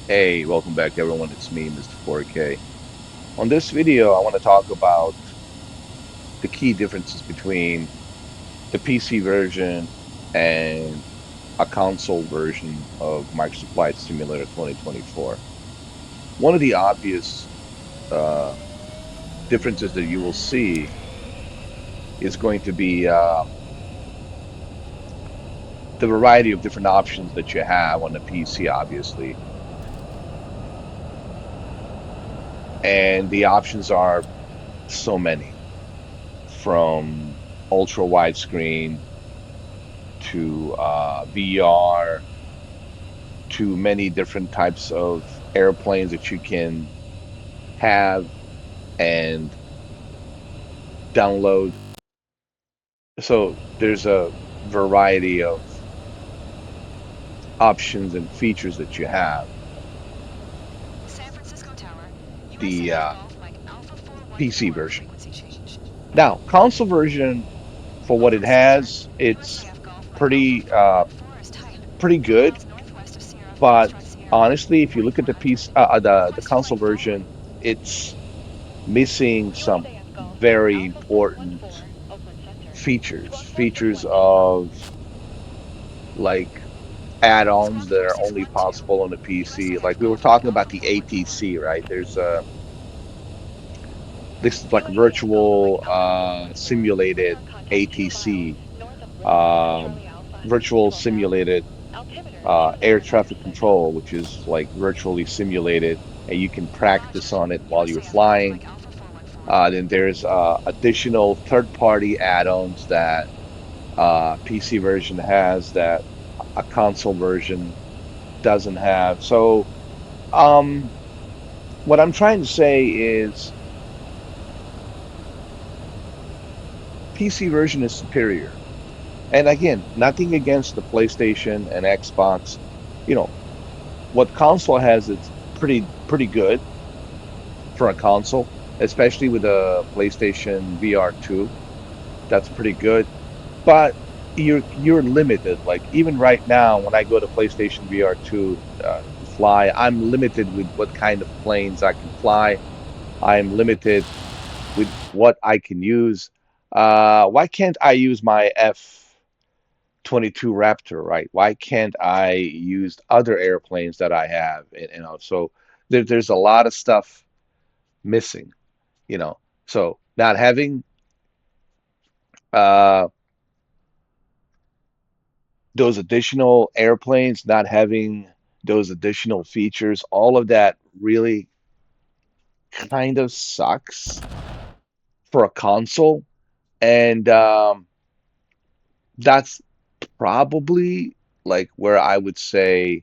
Hey, welcome back everyone. It's me, Mr. 4K. On this video, I want to talk about the key differences between the PC version and a console version of Microsoft Flight Simulator 2024. One of the obvious uh, differences that you will see is going to be the variety of different options that you have on the PC, obviously. And the options are so many, from ultra widescreen to VR, to many different types of airplanes that you can have and download. So there's a variety of options and features that you have. San Francisco Tower, The USAF Golf Mike Alpha PC 414 version. frequency change. Now, console version, for what it Office Center, has, it's USAF Golf Mike Alpha pretty 414 is tight. pretty 3 good. miles northwest of Sierra But Foxtrot Sierra, honestly, if you look at 44 the knots piece, wind. the Request console flight following. version, it's missing some USAF Golf Mike very Alpha important 414, Oakland Center. features 12:31 p.m. of like add-ons Squawk that are only 4612, possible on the PC. Like USAF we were Golf Mike talking about Alpha the 414. ATC, right? There's this is like USAF Golf Mike virtual Alpha 414, bring simulated on contact 2 miles ATC, north of Whiskey um, Charlie Alpha at virtual 612,000. simulated Altimeter air 29 meters traffic second. control, which is like virtually simulated, and you can Roger. practice on it while you're USAF Golf flying. Mike Alpha 414. Then there's additional third-party add-ons that PC version has that a console version doesn't have. So, um, what I'm trying to say is PC version is superior. And again, nothing against the PlayStation and Xbox. You know, what console has is pretty good for a console, especially with a PlayStation VR 2. That's pretty good. But you're limited. Like even right now, when I go to PlayStation VR 2 to fly, I'm limited with what kind of planes I can fly. I'm limited with what I can use. Why can't I use my F-22 Raptor, right? Why can't I use other airplanes that I have? So there's a lot of stuff missing, you know. So not having uh, those additional airplanes, not having those additional features, all of that really kind of sucks for a console. And that's probably like where I would say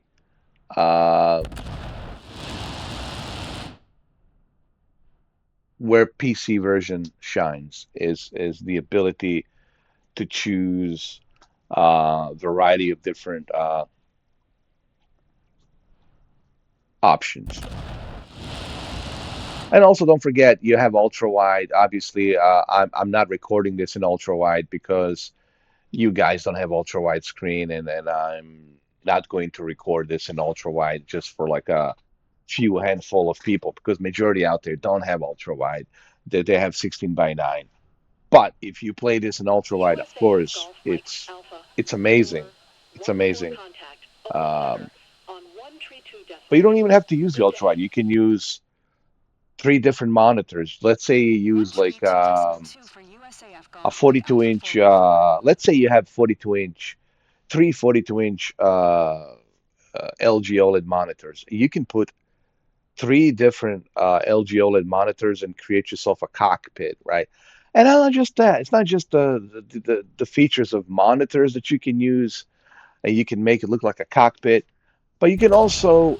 uh, where PC version shines is the ability to choose variety of different options. And also, don't forget you have ultra wide. Obviously, I'm not recording this in ultra wide because you guys don't have ultra wide screen, and I'm not going to record this in ultra wide just for like a few handful of people because majority out there don't have ultra wide. They have 16 by 9. But if you play this in ultra wide, of USAF course, Golf Mike it's Alpha it's amazing. It's 414 amazing. contact Oakland Center Um, on 132 but you decimal. don't even have to use the Good ultra day. wide. You can use three different monitors. Let's say you use like 132.2 for USAF a Golf Mike 42 Alpha inch. 414. Let's say you have 42 inch, three 42-inch LG OLED monitors. You can put three different LG OLED monitors and create yourself a cockpit, right? And not just that. It's not just the features of monitors that you can use, and you can make it look like a cockpit, but you can also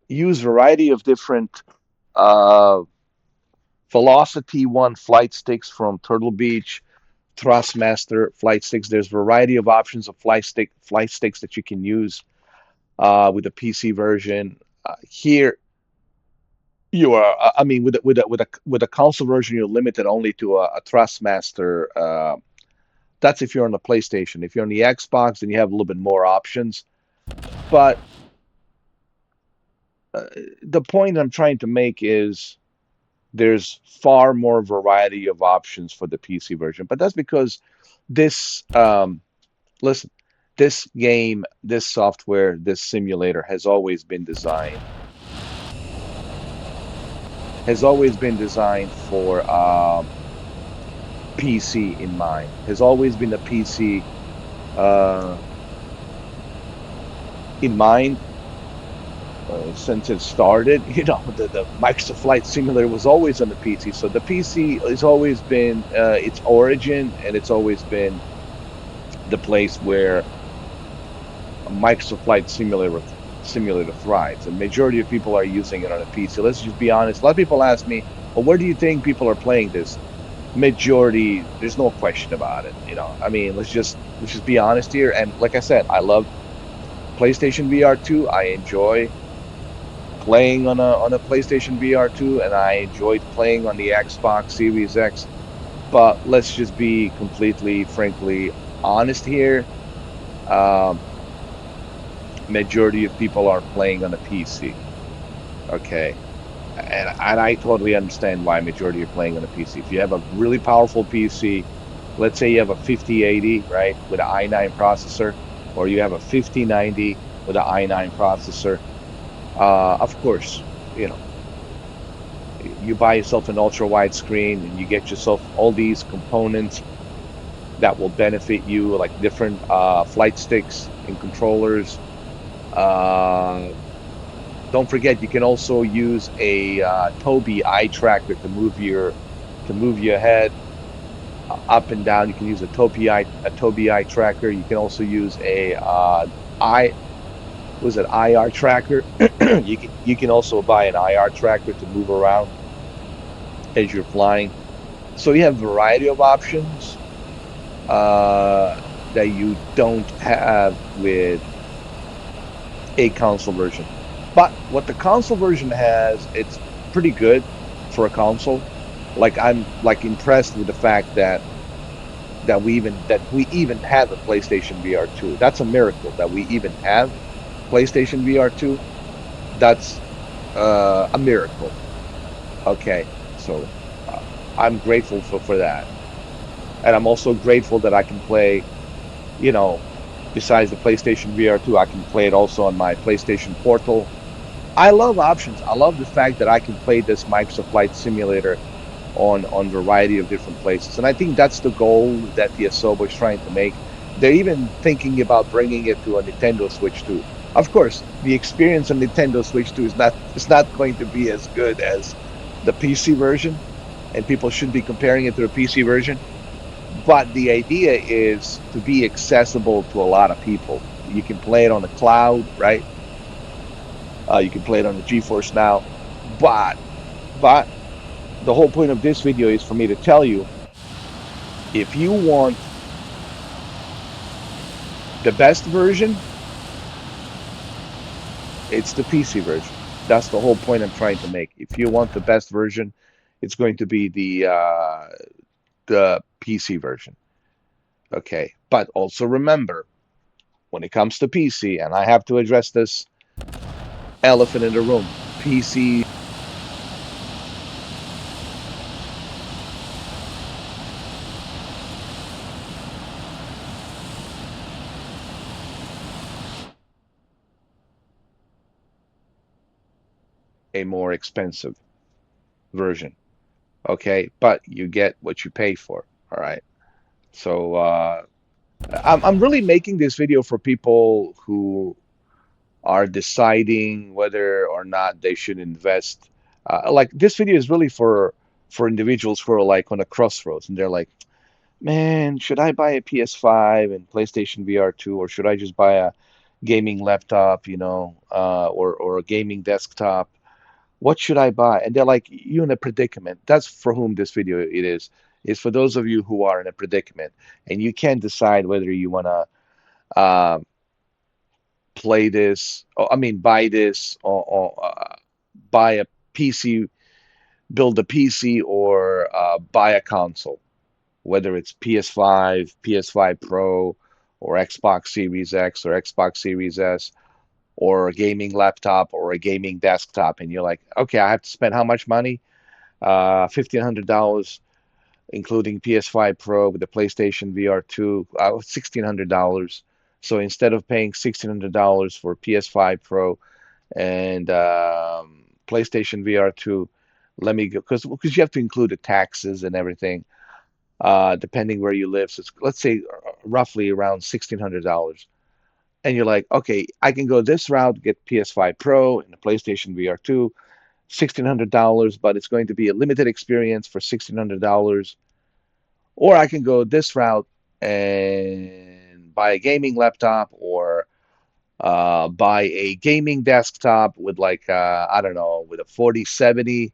use variety of different uh, Velocity One flight sticks from Turtle Beach, Thrustmaster flight sticks. There's variety of options of flight sticks that you can use with the PC version. Here you are. I mean, with a console version, you're limited only to a Thrustmaster. That's if you're on the PlayStation. If you're on the Xbox, then you have a little bit more options. But uh, the point I'm trying to make is there's far more variety of options for the PC version, but that's because this listen, this game, this software, this simulator has always been designed for PC in mind. Has always been a PC uh, in mind since it started. The Microsoft Flight Simulator was always on the PC, so the PC has always been its origin, and it's always been the place where a Microsoft Flight Simulator thrives, and majority of people are using it on a PC. Let's just be honest. A lot of people ask me, "Well, where do you think people are playing this?" Majority, there's no question about it. I mean, let's just be honest here. And like I said, I love PlayStation VR 2. I enjoy playing on a PlayStation VR 2, and I enjoyed playing on the Xbox Series X. But let's just be completely, frankly honest here. Um, Majority of people are playing on a PC. Okay. And I totally understand why majority are playing on a PC. If you have a really powerful PC, let's say you have a 5080, right, with an i9 processor, or you have a 5090 with an i9 processor, of course, you know, you buy yourself an ultra wide screen and you get yourself all these components that will benefit you, like different flight sticks and controllers. Uh, Don't forget, you can also use a Tobii eye tracker to move your head up and down. You can use a Tobii eye tracker. You can also use a I was it IR tracker. You can also buy an IR tracker to move around as you're flying. So you have a variety of options uh, that you don't have with a console version. But what the console version has, it's pretty good for a console. Like I'm like impressed with the fact that we even have a PlayStation VR 2. That's a miracle that we even have PlayStation VR 2. That's a miracle. Okay, so uh, I'm grateful for that, and I'm also grateful that I can play. You know, besides the PlayStation VR 2, I can play it also on my PlayStation Portal. I love options. I love the fact that I can play this Microsoft Flight Simulator on variety of different places, and I think that's the goal that the Asobo is trying to make. They're even thinking about bringing it to a Nintendo Switch 2. Of course, the experience on Nintendo Switch 2 is not going to be as good as the PC version, and people should be comparing it to the PC version. But the idea is to be accessible to a lot of people. You can play it on the cloud, right? You can play it on the GeForce Now, but but the whole point of this video is for me to tell you if you want the best version, it's the PC version. That's the whole point I'm trying to make. If you want the best version, it's going to be the PC version. Okay, but also remember when it comes to PC, and I have to address this elephant in the room. PC a more expensive version. Okay, but you get what you pay for. All right. So I'm really making this video for people who are deciding whether or not they should invest. Like this video is really for individuals who are like on a crossroads and they're like, man, should I buy a PS5 and PlayStation VR 2, or should I just buy a gaming laptop, or a gaming desktop? What should I buy? And they're like, you in a predicament. That's for whom this video it is. Is for those of you who are in a predicament and you can't decide whether you want to play this, or, I mean, buy this, or buy a PC, build a PC, or buy a console, whether it's PS5, PS5 Pro, or Xbox Series X or Xbox Series S. or a gaming laptop or a gaming desktop, and you're like, okay, I have to spend how much money? $1,500, including PS5 Pro with the PlayStation VR 2, $1,600. So instead of paying $1,600 for PS5 Pro and PlayStation VR 2, let me go because you have to include the taxes and everything, depending where you live. So let's say roughly around $1,600. And you're like, okay, I can go this route, get PS5 Pro and the PlayStation VR 2, $1,600, but it's going to be a limited experience for $1,600. Or I can go this route and buy a gaming laptop or buy a gaming desktop with like I don't know, with a 4070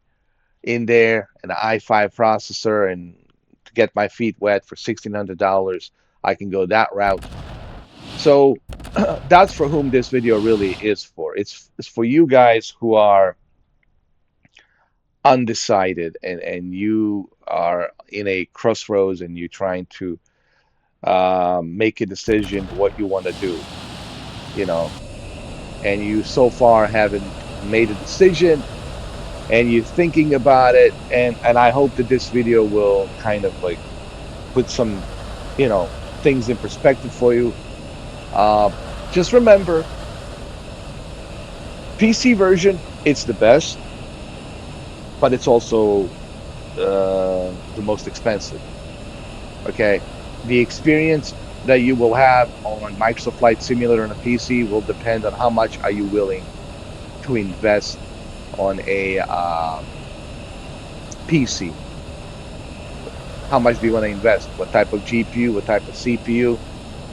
in there, an i5 processor, and to get my feet wet for $1,600, I can go that route. So that's for whom this video really is for. It's for you guys who are undecided and you are in a crossroads and you're trying to make a decision what you want to do, you know, and you so far haven't made a decision and you're thinking about it, and I hope that this video will kind of like put some, things in perspective for you. Uh, just remember, PC version, it's the best, but it's also the most expensive. Okay, the experience that you will have on Microsoft Flight Simulator on a PC will depend on how much are you willing to invest on a PC. How much do you want to invest? What type of GPU? What type of CPU?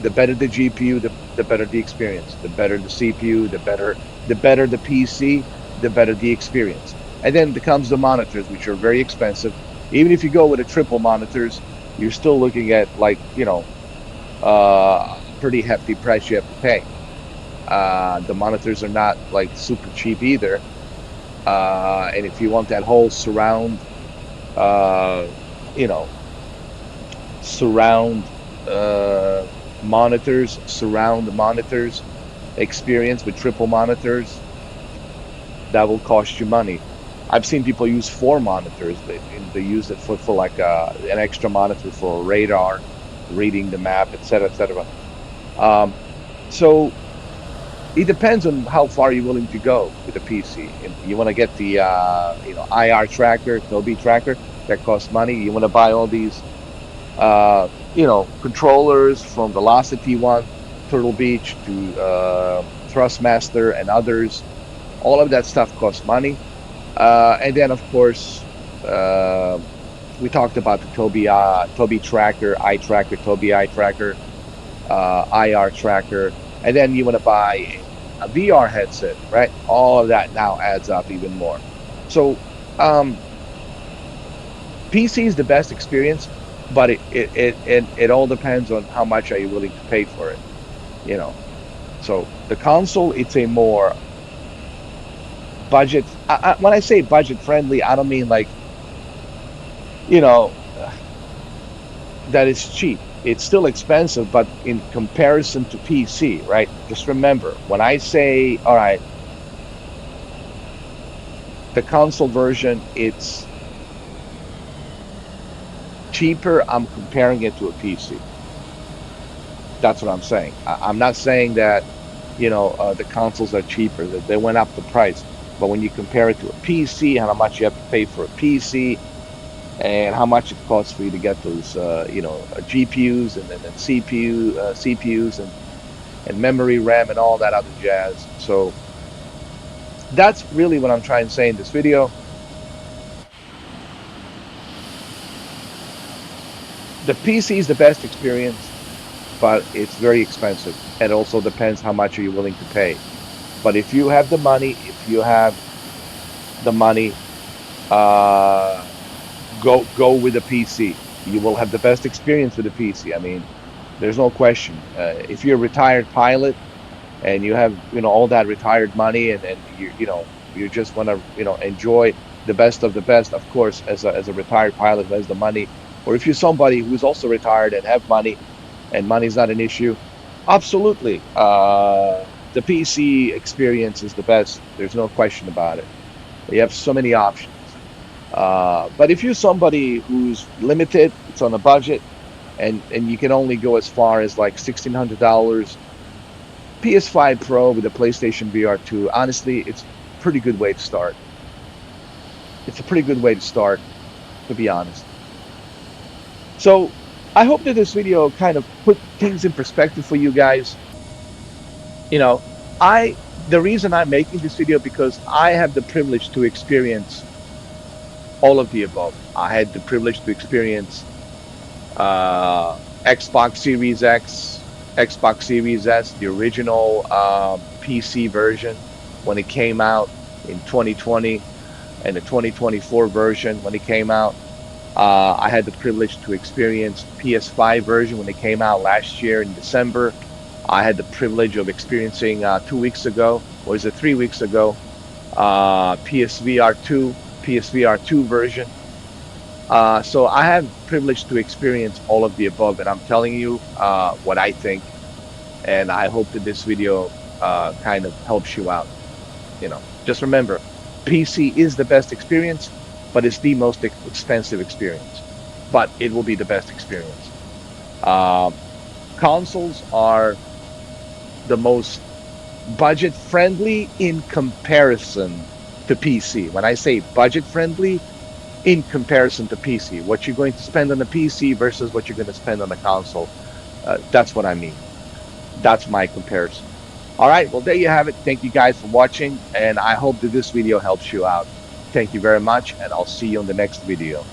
The better the GPU, the better the experience. The better the CPU, the better the PC, the better the experience. And then comes the monitors, which are very expensive. Even if you go with a triple monitors, you're still looking at like, a pretty hefty price you have to pay. The monitors are not like super cheap either. And if you want that whole uh, you know, surround uh, surround monitors experience with triple monitors, that will cost you money. I've seen people use four monitors. They use it for like an extra monitor for radar, reading the map, etc., etc. Um, so it depends on how far you're willing to go with the PC. If you want to get the IR tracker, Tobii tracker, that costs money. You want to buy all these controllers from Velocity One, Turtle Beach to Thrustmaster and others. All of that stuff costs money. And then, of course, uh, we talked about the Tobii tracker, eye tracker, Tobii eye tracker, IR tracker, and then you want to buy a VR headset, right? All of that now adds up even more. So, um, PC is the best experience, but it all depends on how much are you willing to pay for it, you know. So the console, it's a more budget. When I say budget friendly, I don't mean like, you know, that it's cheap. It's still expensive, but in comparison to PC, right? Just remember, when I say, all right, the console version, it's cheaper, I'm comparing it to a PC. That's what I'm saying. I'm not saying that, the consoles are cheaper, that they went up the price. But when you compare it to a PC, how much you have to pay for a PC, and how much it costs for you to get those, GPUs and CPUs and memory, RAM, and all that other jazz. So that's really what I'm trying to say in this video. The PC is the best experience, but it's very expensive. It also depends how much are you willing to pay. But if you have the money, uh, go with a PC. You will have the best experience with a PC. I mean, there's no question. If you're a retired pilot and you have all that retired money, and you just want to enjoy the best of the best, of course, as a retired pilot who has the money, or if you're somebody who's also retired and have money and money's not an issue, absolutely. the PC experience is the best. There's no question about it. You have so many options. But if you're somebody who's limited, it's on a budget, and you can only go as far as like $1,600, PS5 Pro with a PlayStation VR 2, honestly, it's a pretty good way to start. It's a pretty good way to start, to be honest. So I hope that this video kind of put things in perspective for you guys. You know, the reason I'm making this video because I have the privilege to experience all of the above. I had the privilege to experience Xbox Series X, Xbox Series S, the original PC version when it came out in 2020, and the 2024 version when it came out. I had the privilege to experience PS5 version when it came out last year in December. I had the privilege of experiencing 2 weeks ago, or is it 3 weeks ago, PSVR2 version. So I have privilege to experience all of the above, and I'm telling you what I think, and I hope that this video kind of helps you out. Just remember, PC is the best experience, but it's the most expensive experience. But it will be the best experience. Um, Consoles are the most budget friendly in comparison to PC. When I say budget friendly, in comparison to PC, what you're going to spend on a PC versus what you're going to spend on a console. That's what I mean. That's my comparison. All right, well, there you have it. Thank you guys for watching, and I hope that this video helps you out. Thank you very much, and I'll see you on the next video.